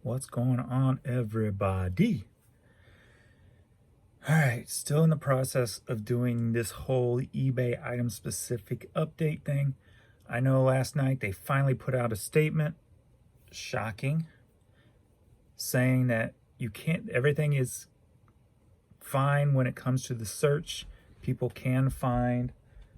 What's going on, everybody? All right, still in the process of doing this whole eBay item specific update thing. I know last night they finally put out a statement, shocking, saying that you can't, everything is fine when it comes to the search. People can find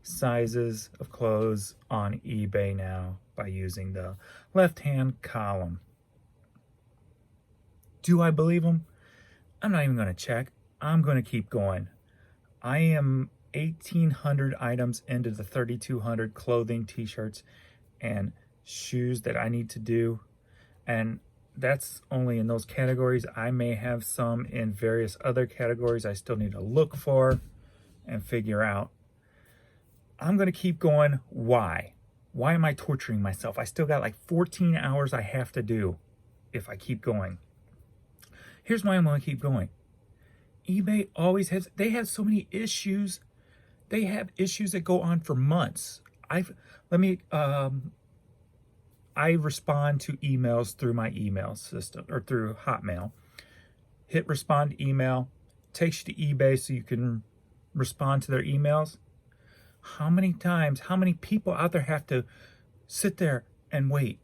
sizes of clothes on eBay now by using the left-hand column. Do I believe them? I'm not even going to check. I'm going to keep going. I am 1,800 items into the 3,200 clothing, t-shirts, and shoes that I need to do. And that's only in those categories. I may have some in various other categories I still need to look for and figure out. I'm going to keep going. Why? Why am I torturing myself? I still got like 14 hours I have to do if I keep going. Here's why I'm going to keep going. eBay always has, they have so many issues. They have issues that go on for months. I respond to emails through my email system or through Hotmail. Hit respond to email, takes you to eBay so you can respond to their emails. How many times, how many people out there have to sit there and wait?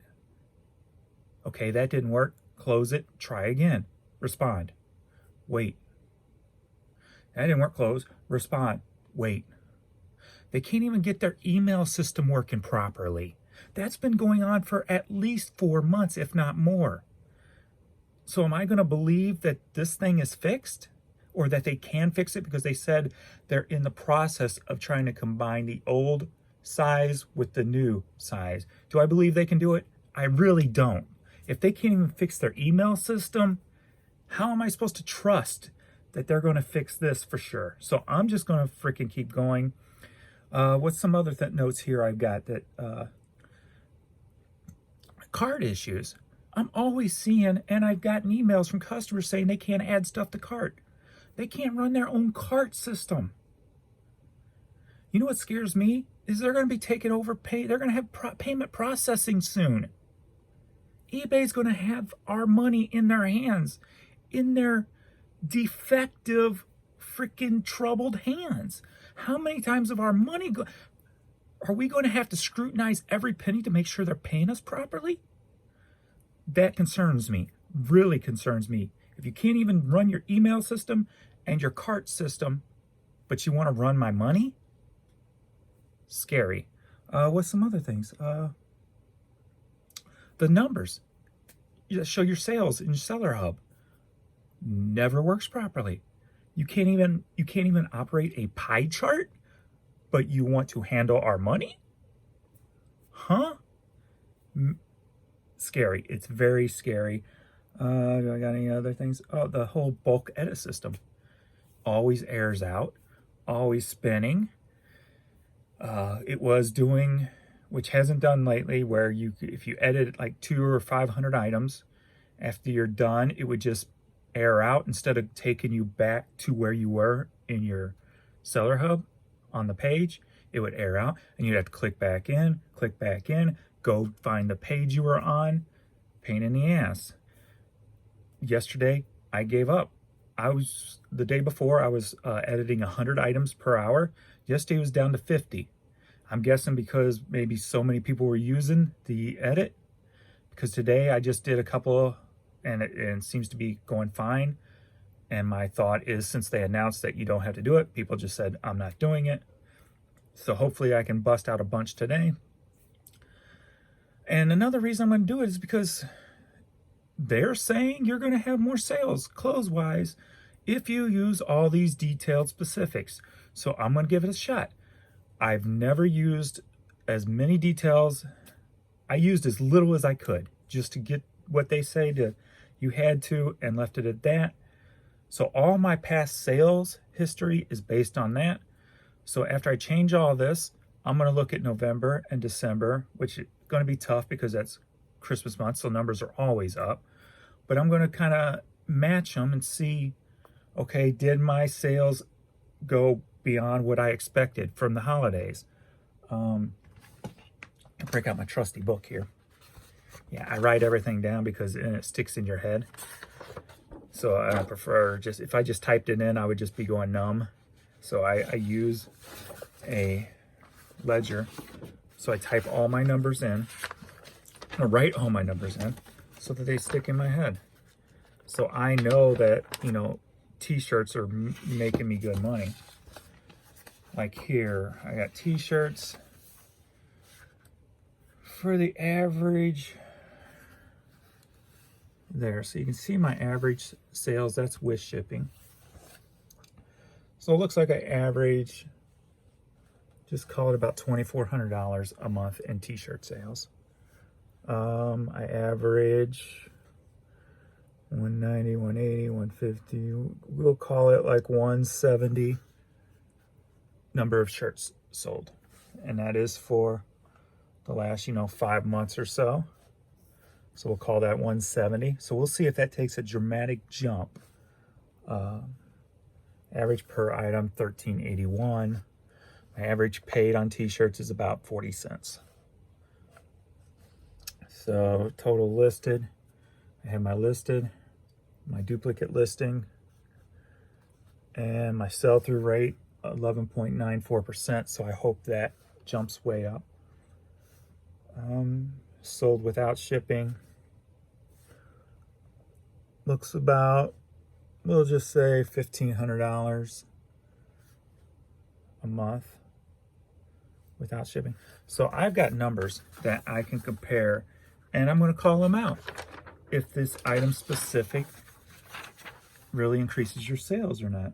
Okay, that didn't work. Close it, try again. Respond, wait. That didn't work, close, respond, wait. They can't even get their email system working properly. That's been going on for at least 4 months, if not more. So am I going to believe that this thing is fixed? Or that they can fix it because they said they're in the process of trying to combine the old size with the new size. Do I believe they can do it? I really don't. If they can't even fix their email system, how am I supposed to trust that they're going to fix this for sure? So I'm just going to freaking keep going. What's some other notes here I've got that cart issues. I'm always seeing, and I've gotten emails from customers saying they can't add stuff to cart. They can't run their own cart system. You know what scares me? Is they're going to be taking over they're going to have payment processing soon. eBay's going to have our money in their hands, in their defective, freaking troubled hands. How many times of our money are we going to have to scrutinize every penny to make sure they're paying us properly? That concerns me, really concerns me. If you can't even run your email system and your cart system, but you want to run my money? Scary. What's some other things? The numbers. You show your sales in your Seller Hub. Never works properly. You can't even operate a pie chart, but you want to handle our money? Huh? Scary. It's very scary. Do I got any other things? Oh, the whole bulk edit system always airs out, always spinning. It was doing, which hasn't done lately, where if you edit like 200 or 500 items, after you're done, it would just air out instead of taking you back to where you were in your Seller Hub on the page. It would air out, and you'd have to click back in, go find the page you were on. Pain in the ass. Yesterday, I gave up. The day before, I was editing 100 items per hour. Yesterday was down to 50. I'm guessing because maybe so many people were using the edit. Because today I just did a couple, and it seems to be going fine. And my thought is, since they announced that you don't have to do it, people just said, I'm not doing it. So hopefully I can bust out a bunch today. And another reason I'm going to do it is because they're saying you're going to have more sales, clothes-wise, if you use all these detailed specifics. So I'm going to give it a shot. I've never used as many details. I used as little as I could just to get what they say you had to, and left it at that. So all my past sales history is based on that. So after I change all this, I'm going to look at November and December, which is going to be tough because that's Christmas month, so numbers are always up. But I'm going to kind of match them and see, okay, did my sales go beyond what I expected from the holidays? I'll break out my trusty book here. Yeah, I write everything down because then it sticks in your head. So I prefer just, if I just typed it in, I would just be going numb. So I use a ledger. So I type all my numbers in, or write all my numbers in, so that they stick in my head. So I know that, you know, t-shirts are making me good money. Like here, I got t-shirts for the average there. So you can see my average sales, that's with shipping. So it looks like I average, just call it about $2,400 a month in t-shirt sales. I average 190, 180, 150, we'll call it like 170 number of shirts sold. And that is for the last, you know, 5 months or so. So we'll call that 170. So we'll see if that takes a dramatic jump. Average per item, $13.81. My average paid on t-shirts is about 40 cents. So total listed, I have my listed, my duplicate listing, and my sell-through rate, 11.94%. So I hope that jumps way up. Sold without shipping, looks about, we'll just say $1,500 a month without shipping. So I've got numbers that I can compare, and I'm going to call them out if this item specific really increases your sales or not.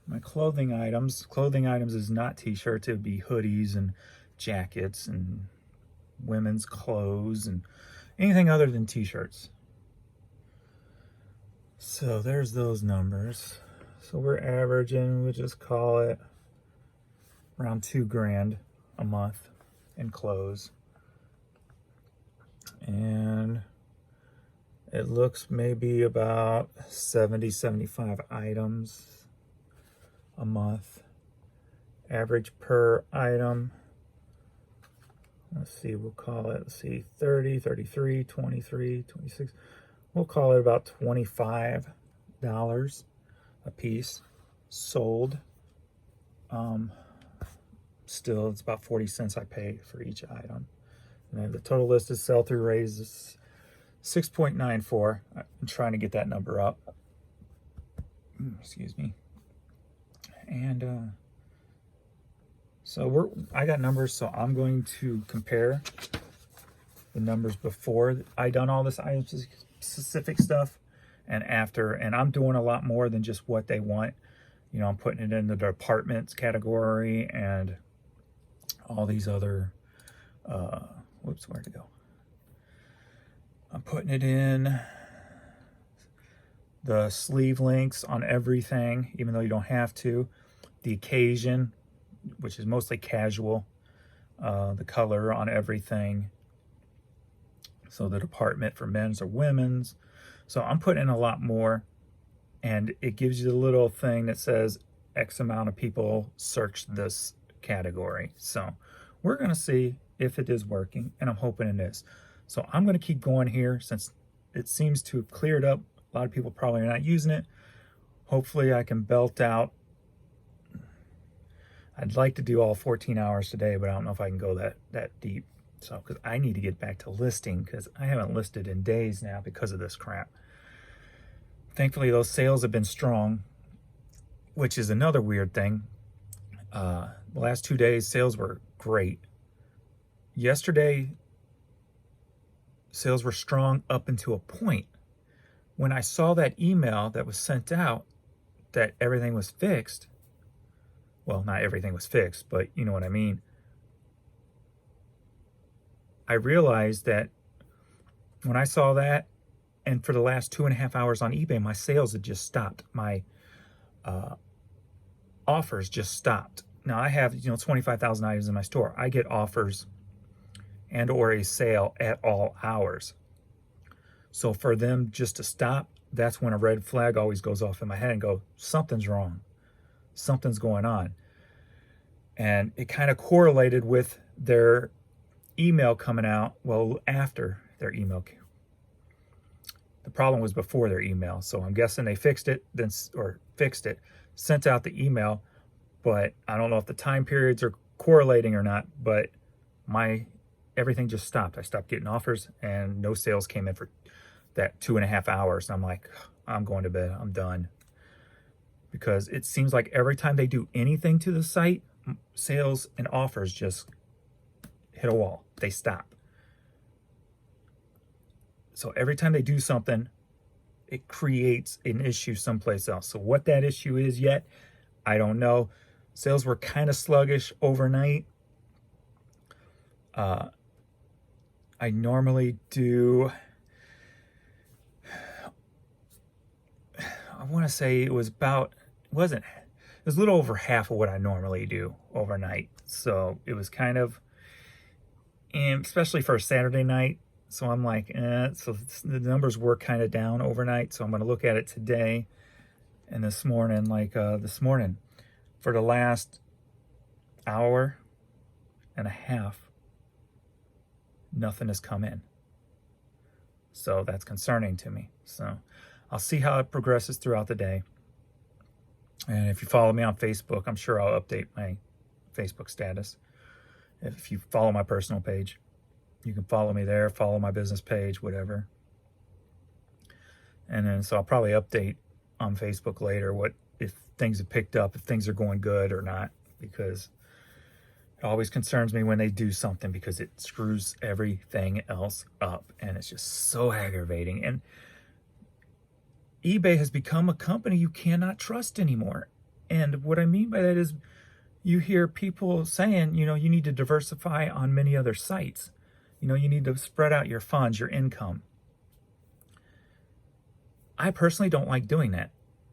My clothing items is not t-shirts, it would be hoodies and jackets and women's clothes and anything other than t-shirts. So there's those numbers. So we're averaging, we'll just call it around $2,000 a month in clothes. And it looks maybe about 70, 75 items a month. Average per item, let's see, we'll call it, 30, 33, 23, 26. We'll call it about $25 a piece sold. Still, it's about 40 cents I pay for each item. And the total listed sell-through rate is 6.94. I'm trying to get that number up. Excuse me. And so I got numbers, so I'm going to compare the numbers before I done all this item specific stuff and after, and I'm doing a lot more than just what they want. You know, I'm putting it in the departments category and all these other, whoops, where'd it go? I'm putting it in the sleeve links on everything, even though you don't have to. The occasion, which is mostly casual, the color on everything. So the department for men's or women's. So I'm putting in a lot more, and it gives you the little thing that says X amount of people searched this category. So we're going to see if it is working, and I'm hoping it is. So I'm going to keep going here since it seems to have cleared up. A lot of people probably are not using it. Hopefully I can belt out. I'd like to do all 14 hours today, but I don't know if I can go that deep. So, because I need to get back to listing, because I haven't listed in days now because of this crap. Thankfully, those sales have been strong, which is another weird thing. The last 2 days, sales were great. Yesterday, sales were strong up until a point. When I saw that email that was sent out that everything was fixed, well, not everything was fixed, but you know what I mean. I realized that when I saw that, and for the last 2.5 hours on eBay, my sales had just stopped. My offers just stopped. Now I have, 25,000 items in my store. I get offers and or a sale at all hours. So for them just to stop, that's when a red flag always goes off in my head and go, something's wrong. Something's going on. And it kind of correlated with their email coming out, well, after their email came. The problem was before their email, so I'm guessing they fixed it, sent out the email, but I don't know if the time periods are correlating or not, but everything just stopped. I stopped getting offers and no sales came in for that 2.5 hours. I'm like, I'm going to bed, I'm done. Because it seems like every time they do anything to the site, sales and offers just hit a wall. They stop. So every time they do something, it creates an issue someplace else. So what that issue is yet, I don't know. Sales were kind of sluggish overnight. I normally do, I want to say it was a little over half of what I normally do overnight. So it was kind of, and especially for a Saturday night. So I'm like, so the numbers were kind of down overnight. So I'm going to look at it today and this morning, this morning, for the last hour and a half, nothing has come in. So that's concerning to me. So I'll see how it progresses throughout the day. And if you follow me on Facebook, I'm sure I'll update my Facebook status. If you follow my personal page, you can follow me there, follow my business page, whatever. And then, so I'll probably update on Facebook later if things have picked up, if things are going good or not, because it always concerns me when they do something because it screws everything else up. And it's just so aggravating. And eBay has become a company you cannot trust anymore. And what I mean by that is you hear people saying, you need to diversify on many other sites. You need to spread out your funds, your income. I personally don't like doing that.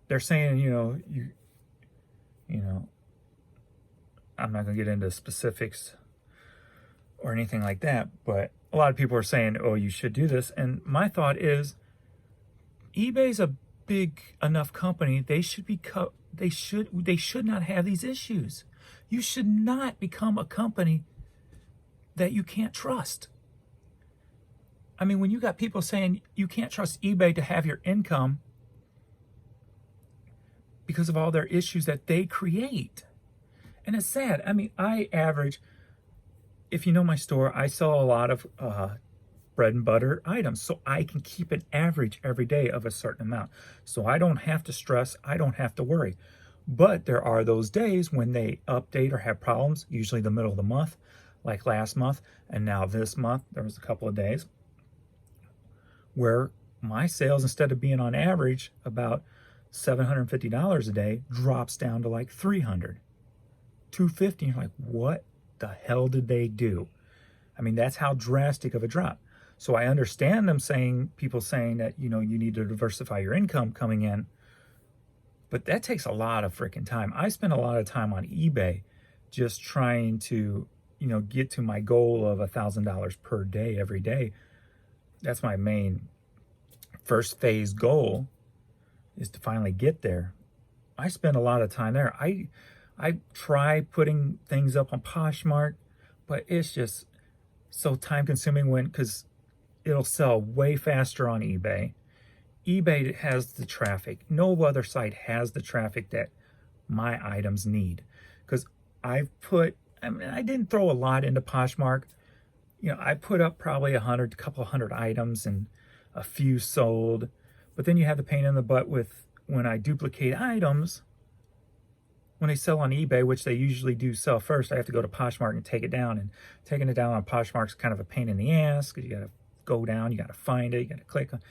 They're saying, I'm not going to get into specifics or anything like that, but a lot of people are saying, oh, you should do this. And my thought is, eBay's a big enough company. They should not have these issues. You should not become a company that you can't trust. I mean, when you got people saying you can't trust eBay to have your income because of all their issues that they create. And it's sad. I mean, I average, if you know my store, I sell a lot of bread and butter items. So I can keep an average every day of a certain amount. So I don't have to stress. I don't have to worry. But there are those days when they update or have problems, usually the middle of the month, like last month. And now this month, there was a couple of days where my sales, instead of being on average about $750 a day, drops down to like $300, $250. You're like, what the hell did they do? I mean, that's how drastic of a drop. So I understand people saying that, you need to diversify your income coming in, but that takes a lot of freaking time. I spend a lot of time on eBay just trying to, get to my goal of $1,000 per day every day. That's my main first phase goal, is to finally get there. I spend a lot of time there. I try putting things up on Poshmark, but it's just so time consuming because it'll sell way faster on eBay. eBay has the traffic. No other site has the traffic that my items need. Because I didn't throw a lot into Poshmark. I put up probably a couple hundred items and a few sold. But then you have the pain in the butt with when I duplicate items, when they sell on eBay, which they usually do sell first, I have to go to Poshmark and take it down. And taking it down on Poshmark is kind of a pain in the ass because you got to go down, you got to find it, you got to click on.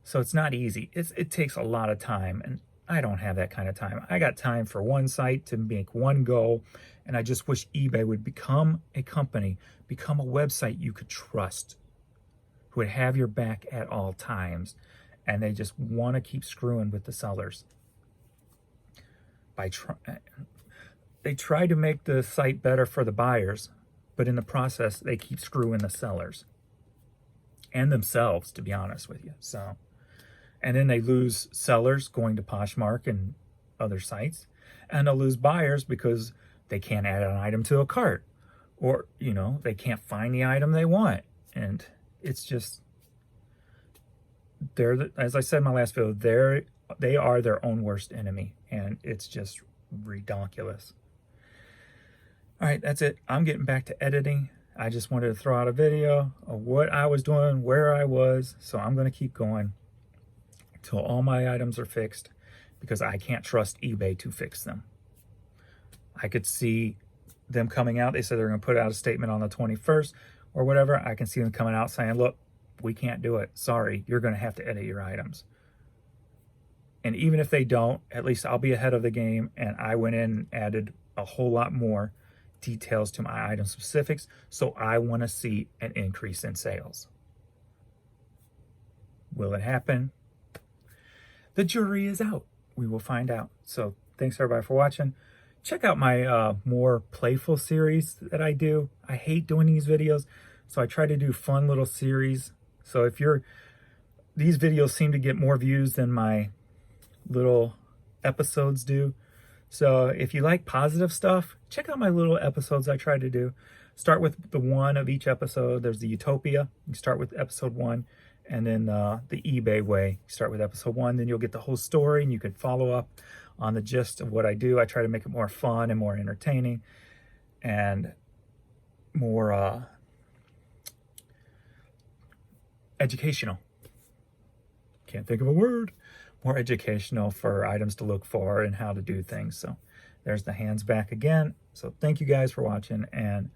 So it's not easy. It takes a lot of time, and I don't have that kind of time. I got time for one site to make one goal, and I just wish eBay would become a company, become a website you could trust, who would have your back at all times, and they just want to keep screwing with the sellers. They try to make the site better for the buyers, but in the process, they keep screwing the sellers and themselves, to be honest with you. So, and then they lose sellers going to Poshmark and other sites, and they'll lose buyers because they can't add an item to a cart, or, you know, they can't find the item they want. And it's just, as I said in my last video, they are their own worst enemy, and it's just ridiculous. All right, that's it. I'm getting back to editing. I just wanted to throw out a video of what I was doing, where I was. So I'm going to keep going until all my items are fixed, because I can't trust eBay to fix them. I could see them coming out. They said they're going to put out a statement on the 21st or whatever. I can see them coming out saying, look, we can't do it. Sorry, you're going to have to edit your items. And even if they don't, at least I'll be ahead of the game, and I went in and added a whole lot more details to my item specifics, so I want to see an increase in sales. Will it happen? The jury is out. We will find out. So thanks everybody for watching. Check out my more playful series that I do. I hate doing these videos, so I try to do fun little series. So if these videos seem to get more views than my little episodes do. So if you like positive stuff, check out my little episodes I try to do. Start with the one of each episode. There's the Utopia. You start with episode 1, and then the eBay way. You start with episode 1, then you'll get the whole story, and you can follow up on the gist of what I do. I try to make it more fun and more entertaining and more educational. Can't think of a word. More educational for items to look for and how to do things. So there's the hands back again. So thank you guys for watching, and